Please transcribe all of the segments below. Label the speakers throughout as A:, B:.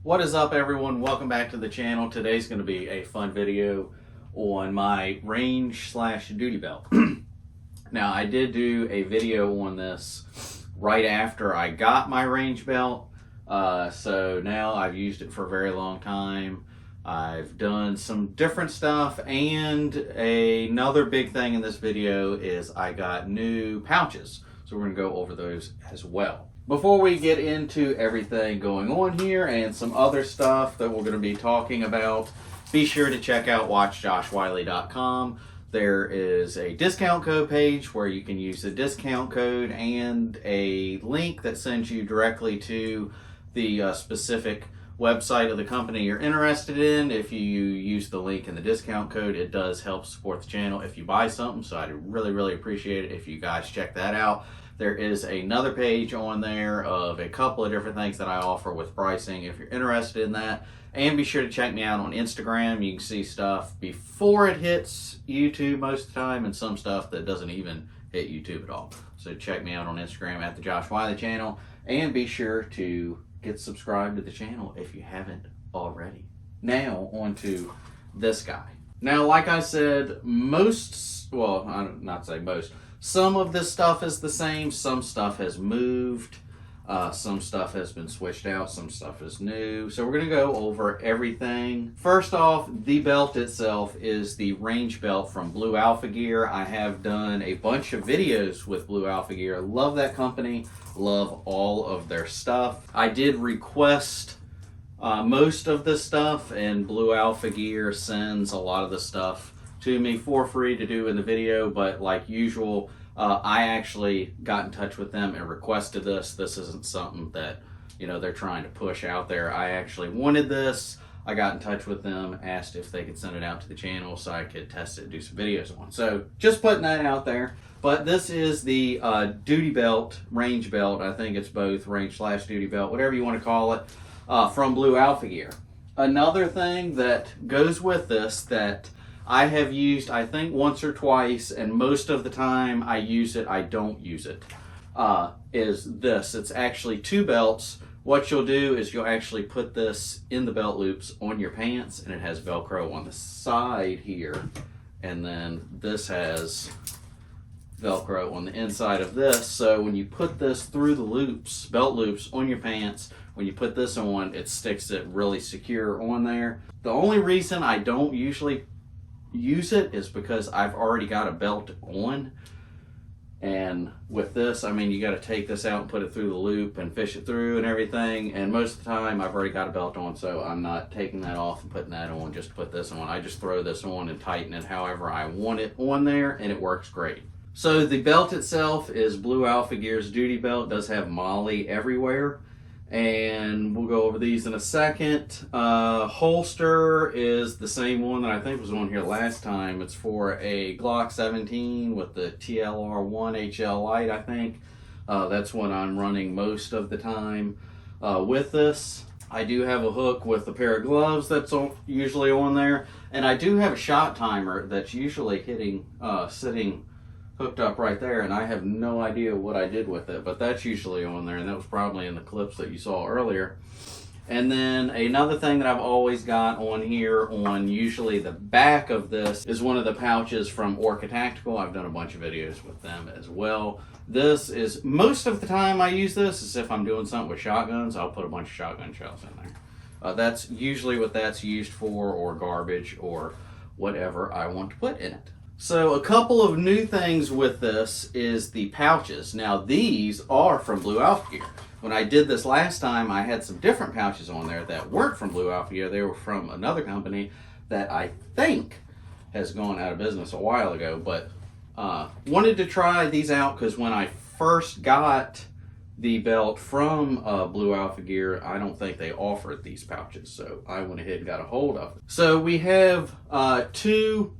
A: What is up, everyone? Welcome back to the channel. Today's going to be a fun video on my range/duty belt. Now, I did do a video on this right after I got my range belt, so now I've used it for a very long time. I've done some different stuff, and another big thing in this video is I got new pouches, so we're going to go over those as well. Before we get into everything going on here and some other stuff that we're going to be talking about, be sure to check out watchjoshwiley.com. There is a discount code page where you can use the discount code and a link that sends you directly to the specific website of the company you're interested in. If you use the link and the discount code, it does help support the channel if you buy something, so I'd really appreciate it if you guys check that out. There is another page on there of a couple of different things that I offer with pricing if you're interested in that. And be sure to check me out on Instagram. You can see stuff before it hits YouTube most of the time, and some stuff that doesn't even hit YouTube at all. So check me out on Instagram at the Josh Wiley channel, and be sure to get subscribed to the channel if you haven't already. Now on to this guy. Now, like I said, some of this stuff is the same, some stuff has moved, some stuff has been switched out, some stuff is new. So we're going to go over everything. First off, the belt itself is the range belt from Blue Alpha Gear. I have done a bunch of videos with Blue Alpha Gear. Love that company, love all of their stuff. I did request most of this stuff, and Blue Alpha Gear sends a lot of the stuff to me for free to do in the video, but like usual, I actually got in touch with them and requested this. This isn't something that, you know, they're trying to push out there. I actually wanted this. I got in touch with them, asked if they could send it out to the channel so I could test it and do some videos on. So just putting that out there. But this is the duty belt, range belt. I think it's both range/duty belt, whatever you want to call it, from Blue Alpha Gear. Another thing that goes with this that I have used, I think, once or twice, and most of the time I use it, I don't use it, is this. It's actually two belts. What you'll do is you'll actually put this in the belt loops on your pants, and it has Velcro on the side here, and then this has Velcro on the inside of this. So when you put this through the loops, belt loops on your pants, when you put this on, it sticks it really secure on there. The only reason I don't usually use it is because I've already got a belt on, and with this, I mean, you got to take this out and put it through the loop and fish it through and everything, and most of the time I've already got a belt on, so I'm not taking that off and putting that on just to put this on. I just throw this on and tighten it however I want it on there, and it works great. So the belt itself is Blue Alpha Gear's duty belt. It does have MOLLE everywhere, and we'll go over these in a second. Holster is the same one that I think was on here last time. It's for a Glock 17 with the TLR1 HL Light, I think. That's what I'm running most of the time with this. I do have a hook with a pair of gloves that's usually on there, and I do have a shot timer that's usually sitting hooked up right there, and I have no idea what I did with it, but that's usually on there, and that was probably in the clips that you saw earlier. And then another thing that I've always got on here, on usually the back of this, is one of the pouches from Orca Tactical. I've done a bunch of videos with them as well. This is, most of the time I use this is if I'm doing something with shotguns, I'll put a bunch of shotgun shells in there. That's usually what that's used for, or garbage, or whatever I want to put in it. So a couple of new things with this is the pouches. Now these are from Blue Alpha Gear. When I did this last time, I had some different pouches on there that weren't from Blue Alpha Gear. They were from another company that I think has gone out of business a while ago, but wanted to try these out because when I first got the belt from Blue Alpha Gear, I don't think they offered these pouches, so I went ahead and got a hold of it. So we have 2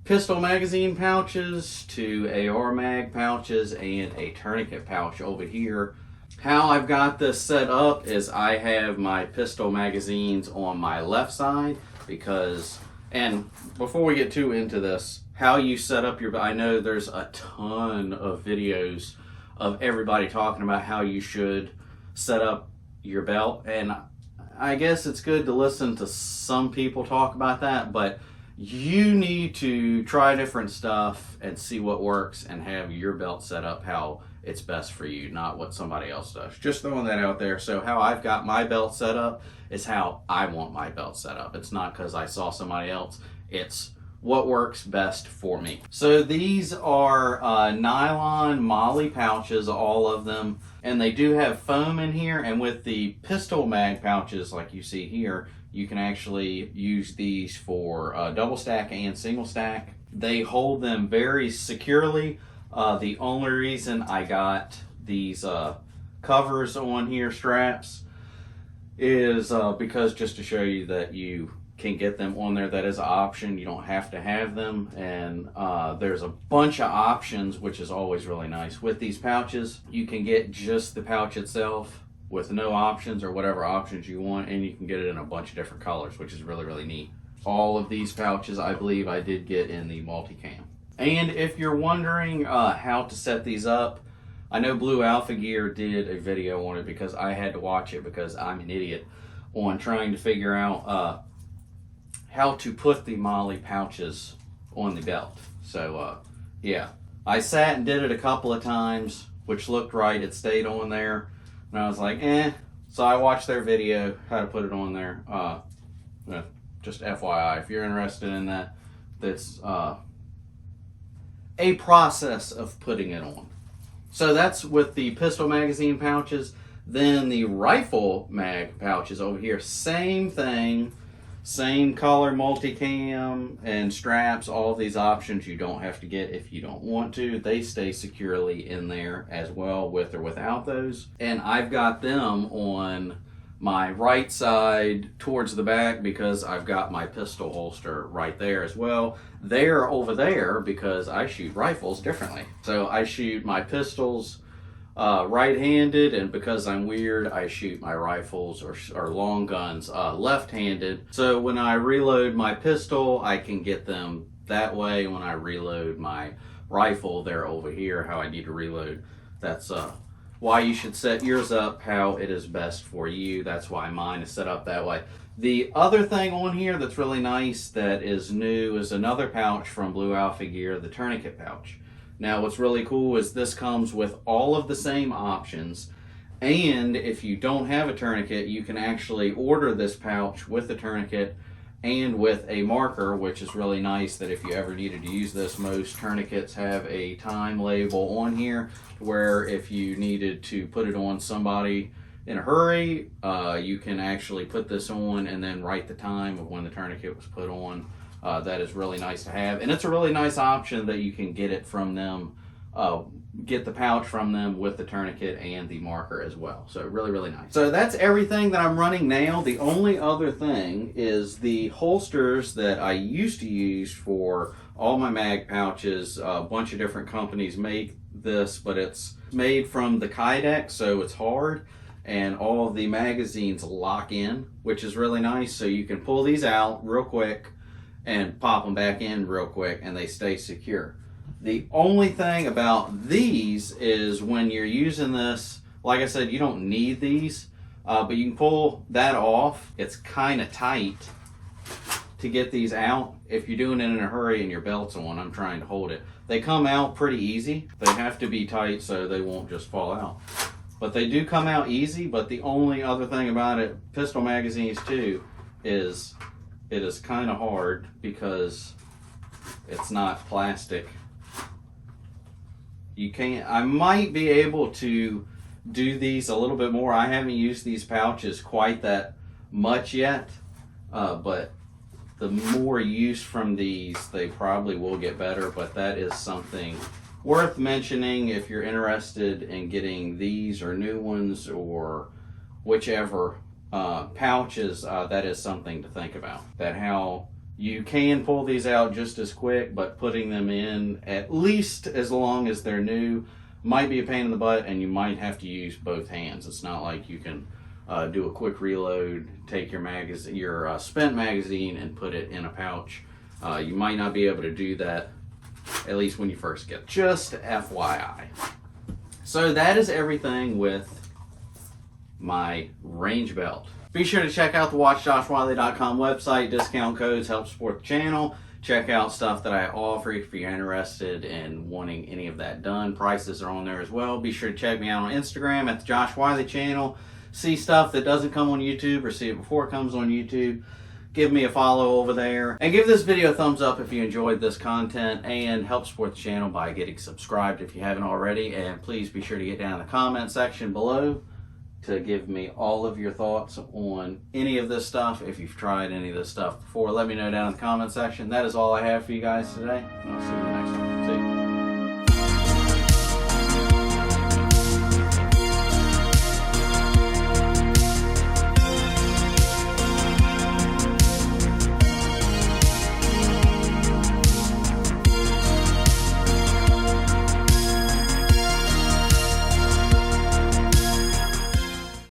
A: pistol magazine pouches, 2 AR mag pouches, and a tourniquet pouch over here. How I've got this set up is I have my pistol magazines on my left side because, and before we get too into this, how you set up your, I know there's a ton of videos of everybody talking about how you should set up your belt, and I guess it's good to listen to some people talk about that, but you need to try different stuff and see what works and have your belt set up how it's best for you, not what somebody else does. Just throwing that out there. So how I've got my belt set up is how I want my belt set up. It's not because I saw somebody else. It's what works best for me. So these are nylon MOLLE pouches, all of them, and they do have foam in here, and with the pistol mag pouches like you see here, you can actually use these for double stack and single stack. They hold them very securely. The only reason I got these covers on here, straps, is because just to show you that you can get them on there. That is an option. You don't have to have them, and there's a bunch of options, which is always really nice. With these pouches, you can get just the pouch itself with no options or whatever options you want, and you can get it in a bunch of different colors, which is really, really neat. All of these pouches, I believe I did get in the multicam. And if you're wondering how to set these up, I know Blue Alpha Gear did a video on it because I had to watch it because I'm an idiot on trying to figure out how to put the MOLLE pouches on the belt. So yeah, I sat and did it a couple of times, which looked right. It stayed on there, and I was like, eh. So I watched their video how to put it on there. Just FYI, if you're interested in that, that's a process of putting it on. So that's with the pistol magazine pouches. Then the rifle mag pouches over here, same thing, same color multicam and straps, all of these options you don't have to get if you don't want to. They stay securely in there as well, with or without those. And I've got them on my right side towards the back because I've got my pistol holster right there as well. They're over there because I shoot rifles differently. So I shoot my pistols right-handed, and because I'm weird, I shoot my rifles or long guns left-handed. So when I reload my pistol, I can get them that way. When I reload my rifle, they're over here, how I need to reload. That's why you should set yours up how it is best for you. That's why mine is set up that way. The other thing on here that's really nice that is new is another pouch from Blue Alpha Gear, the tourniquet pouch. Now what's really cool is this comes with all of the same options, and if you don't have a tourniquet, you can actually order this pouch with the tourniquet and with a marker, which is really nice that if you ever needed to use this, most tourniquets have a time label on here where if you needed to put it on somebody in a hurry, you can actually put this on and then write the time of when the tourniquet was put on. That is really nice to have, and it's a really nice option that you can get it from them, get the pouch from them with the tourniquet and the marker as well. So really, really nice. So that's everything that I'm running now. The only other thing is the holsters that I used to use for all my mag pouches. A bunch of different companies make this, but it's made from the Kydex, so it's hard, and all of the magazines lock in, which is really nice. So you can pull these out real quick and pop them back in real quick, and they stay secure. The only thing about these is when you're using this, like I said, you don't need these, But you can pull that off. It's kind of tight to get these out. If you're doing it in a hurry and your belt's on, I'm trying to hold it. They come out pretty easy. They have to be tight so they won't just fall out. But they do come out easy, but the only other thing about it, pistol magazines too, is it is kind of hard because it's not plastic. You can't, I might be able to do these a little bit more. I haven't used these pouches quite that much yet, but the more use from these, they probably will get better. But that is something worth mentioning if you're interested in getting these or new ones or whichever pouches. That is something to think about, that how you can pull these out just as quick, but putting them in at least as long as they're new might be a pain in the butt, and you might have to use both hands. It's not like you can do a quick reload, take your magazine, your spent magazine, and put it in a pouch. You might not be able to do that, at least when you first get it. Just FYI. So that is everything with my range belt. Be sure to check out the WatchJoshWiley.com website. Discount codes help support the channel. Check out stuff that I offer if you're interested in wanting any of that done. Prices are on there as well. Be sure to check me out on Instagram at the Josh Wiley channel. See stuff that doesn't come on YouTube or see it before it comes on YouTube. Give me a follow over there. And give this video a thumbs up if you enjoyed this content, and help support the channel by getting subscribed if you haven't already. And please be sure to get down in the comment section below to give me all of your thoughts on any of this stuff. If you've tried any of this stuff before, let me know down in the comment section. That is all I have for you guys today. I'll see you